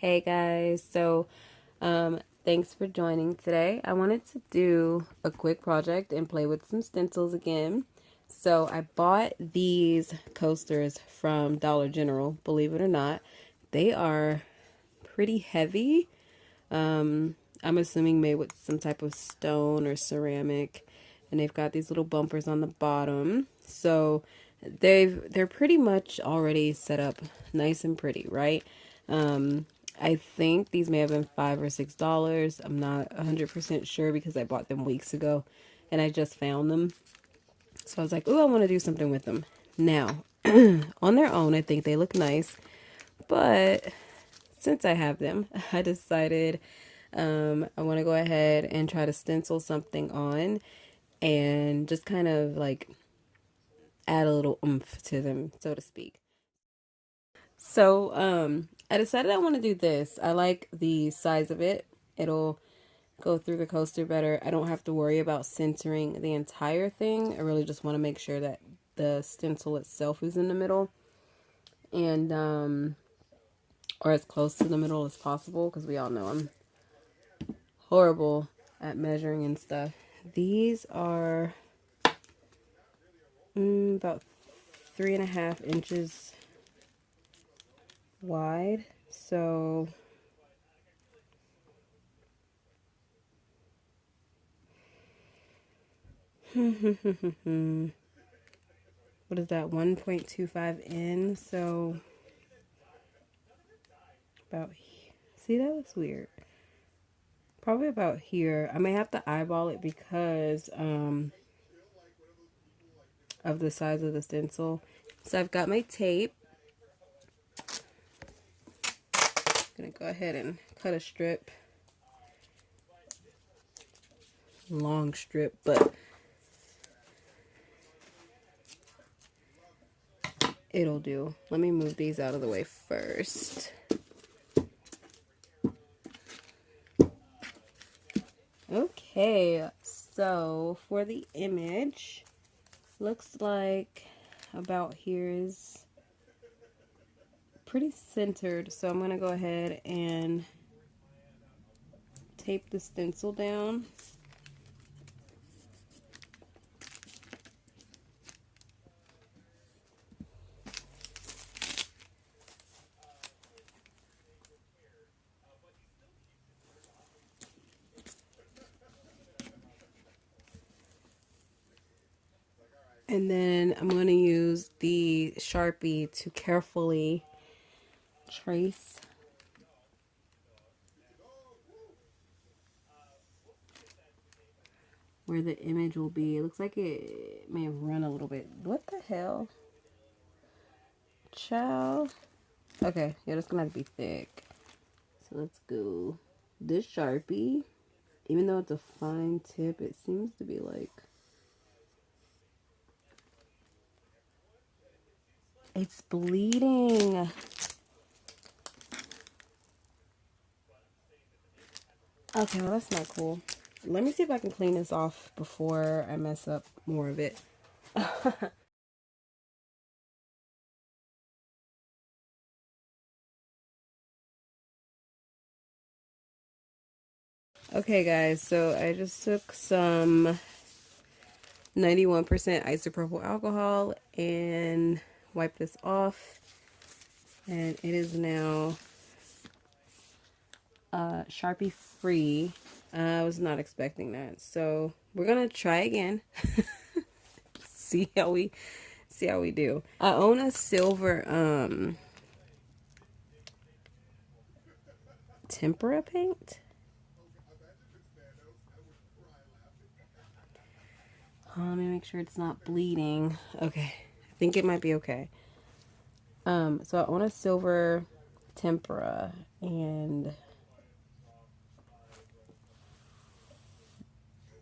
Hey guys, thanks for joining today. I wanted to do a quick project and play with some stencils again. So I bought these coasters from Dollar General, believe it or not. They are pretty heavy. I'm assuming made with some type of stone or ceramic, and they've got these little bumpers on the bottom. So they're pretty much already set up nice and pretty, right? I think these may have been $5 or $6. I'm not 100% sure because I bought them weeks ago and I just found them. So I was like, oh, I want to do something with them. Now, on their own, I think they look nice, but since I have them, I decided I want to go ahead and try to stencil something on and just kind of like add a little oomph to them, so to speak. I decided I want to do this. I like the size of it. It'll go through the coaster better. I don't have to worry about centering the entire thing. I really just want to make sure that the stencil itself is in the middle and or as close to the middle as possible, because we all know I'm horrible at measuring and stuff. These are about 3.5 inches wide. So what is that, 1.25 in? So about, see, that looks weird. Probably about here. I may have to eyeball it because of the size of the stencil. So I've got my tape. I'm gonna go ahead and cut a strip. Long strip, but it'll do. Let me move these out of the way first. Okay, so for the image, looks like about here is pretty centered. So I'm going to go ahead and tape the stencil down. And then I'm going to use the Sharpie to carefully trace where the image will be. It looks like it may have run a little bit. What the hell? Child. Okay, yeah, that's going to have to be thick. So let's go. This Sharpie, even though it's a fine tip, it seems to be like, it's bleeding. Okay, well, that's not cool. Let me see if I can clean this off before I mess up more of it. Okay, guys, so I just took some 91% isopropyl alcohol and wiped this off. And it is now Sharpie free. I was not expecting that. So we're going to try again. see how we do. I own a silver tempera paint. Let me make sure it's not bleeding. Okay, I think it might be okay. So I own a silver tempera,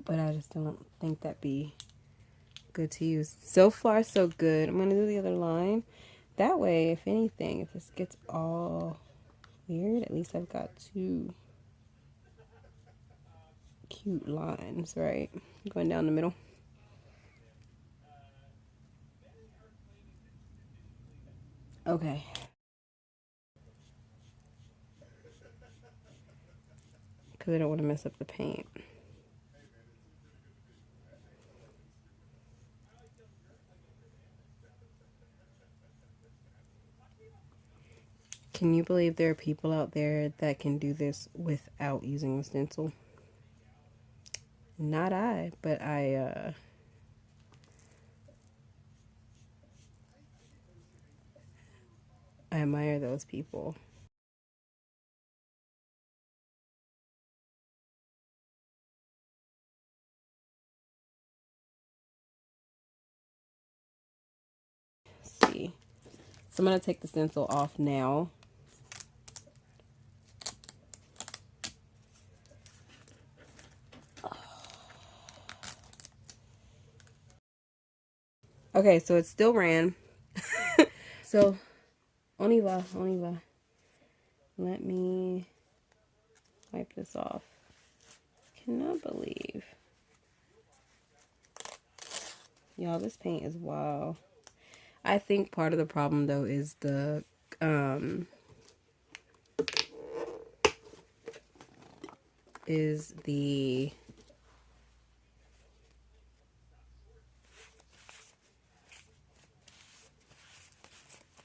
but I just don't think that'd be good to use. So far, so good. I'm gonna do the other line. That way, if anything, if this gets all weird, at least I've got two cute lines, right? Going down the middle. Okay. because I don't want to mess up the paint. Can you believe there are people out there that can do this without using a stencil? Not I, but I admire those people. Let's see. So I'm going to take the stencil off now. Okay, so it still ran. So, on y va, on y va. Let me wipe this off. Cannot believe. Y'all, this paint is wild. I think part of the problem, though, is the,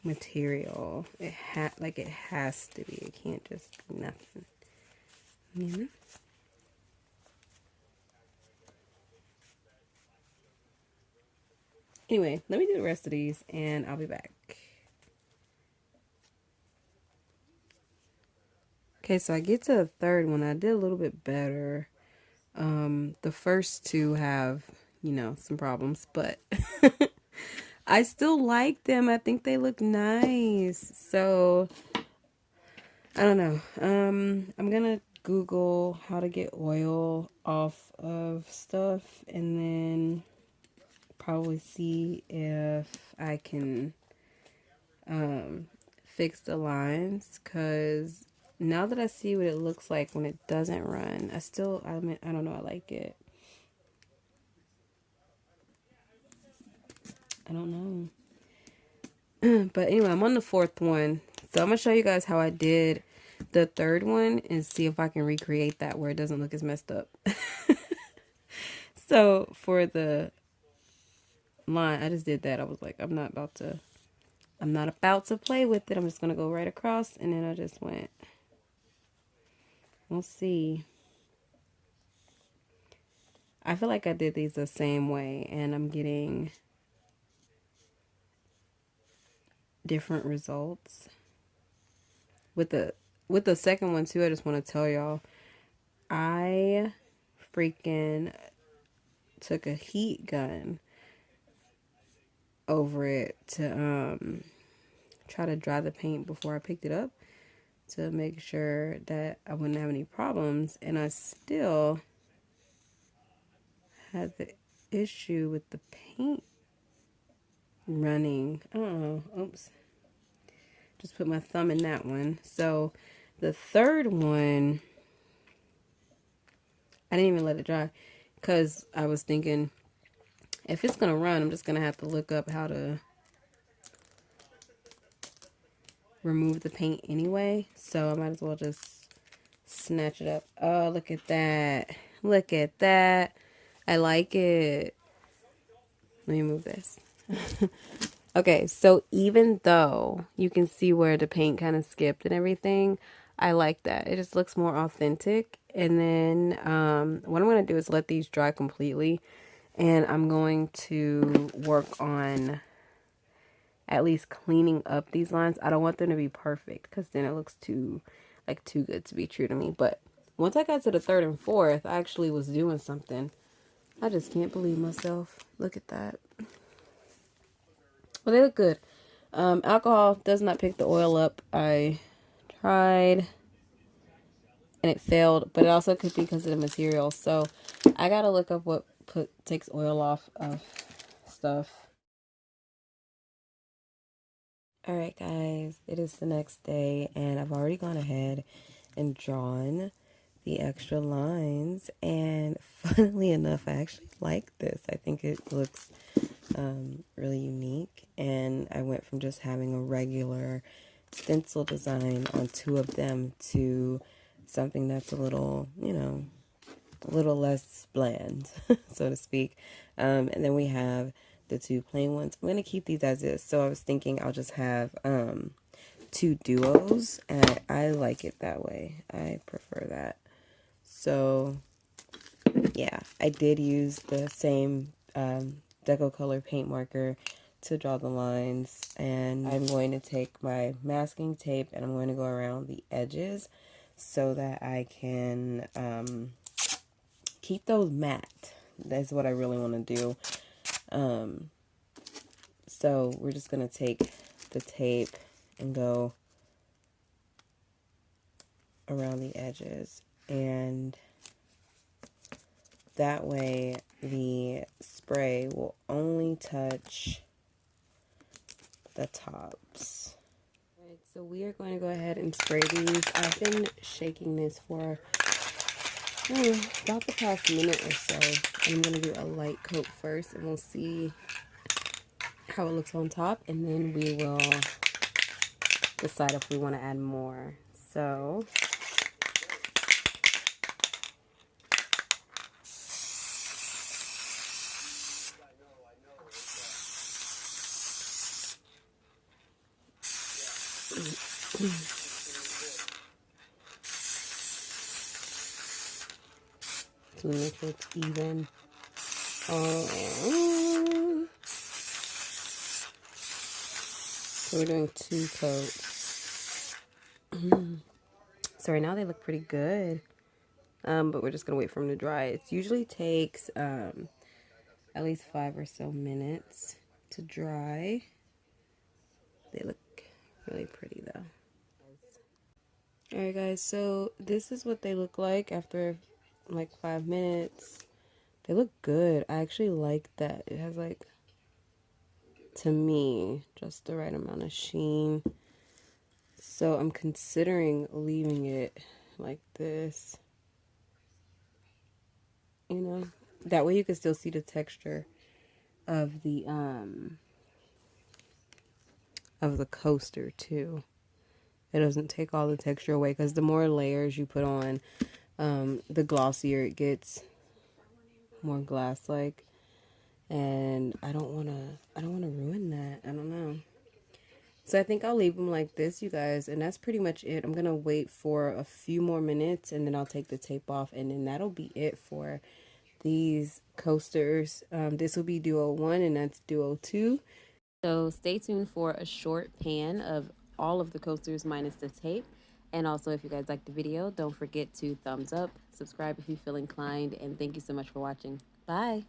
material. It has to be. It can't just be nothing. Yeah. Anyway, let me do the rest of these and I'll be back. Okay, so I get to the third one. I did a little bit better. The first two have, you know, some problems, but I still like them. I think they look nice. So, I don't know. I'm gonna Google how to get oil off of stuff and then probably see if I can fix the lines, because now that I see what it looks like when it doesn't run, I don't know, I like it. I don't know. But anyway, I'm on the fourth one. So I'm going to show you guys how I did the third one and see if I can recreate that where it doesn't look as messed up. So for the line, I just did that. I was like, I'm not about to play with it. I'm just going to go right across, and then I just went. We'll see. I feel like I did these the same way, and I'm getting different results. With the second one too, I just want to tell y'all, I freaking took a heat gun over it to try to dry the paint before I picked it up to make sure that I wouldn't have any problems, and I still had the issue with the paint running. Oh, oops. Just put my thumb in that one. So the third one, I didn't even let it dry because I was thinking if it's going to run, I'm just going to have to look up how to remove the paint anyway. So I might as well just snatch it up. Oh, look at that. Look at that. I like it. Let me move this. Okay, so even though you can see where the paint kind of skipped and everything, I like that. It just looks more authentic. And then what I'm going to do is let these dry completely. And I'm going to work on at least cleaning up these lines. I don't want them to be perfect because then it looks too good to be true to me. But once I got to the third and fourth, I actually was doing something. I just can't believe myself. Look at that. Well, they look good. Alcohol does not pick the oil up. I tried and it failed, but it also could be because of the material. So I gotta look up what takes oil off of stuff. Alright guys, it is the next day and I've already gone ahead and drawn the extra lines, and funnily enough, I actually like this. I think it looks really unique, and I went from just having a regular stencil design on two of them to something that's a little, you know, a little less bland, so to speak. And then we have the 2 plain ones. I'm going to keep these as is. So I was thinking I'll just have 2 duos, and I like it that way. I prefer that. So yeah, I did use the same Deco Color paint marker to draw the lines, and I'm going to take my masking tape and I'm going to go around the edges so that I can keep those matte. That's what I really want to do. So we're just going to take the tape and go around the edges, and that way the spray will only touch the tops. Alright, so we are going to go ahead and spray these. I've been shaking this for about the past minute or so. I'm going to do a light coat first, and we'll see how it looks on top, and then we will decide if we want to add more. So to make sure it's even. So we're doing 2 coats. So right now they look pretty good. But we're just gonna wait for them to dry. It usually takes at least 5 or so minutes to dry. They look really pretty though. Alright guys, so this is what they look like after like 5 minutes. They look good. I actually like that. It has, like, to me, just the right amount of sheen. So I'm considering leaving it like this. You know, that way you can still see the texture of the coaster too. It doesn't take all the texture away, because the more layers you put on, the glossier it gets, more glass-like. And I don't wanna ruin that. I don't know. So I think I'll leave them like this, you guys, and that's pretty much it. I'm gonna wait for a few more minutes, and then I'll take the tape off, and then that'll be it for these coasters. This will be Duo 1, and that's Duo 2. So stay tuned for a short pan of all of the coasters minus the tape. And also, if you guys liked the video, don't forget to thumbs up, subscribe if you feel inclined, and thank you so much for watching. Bye!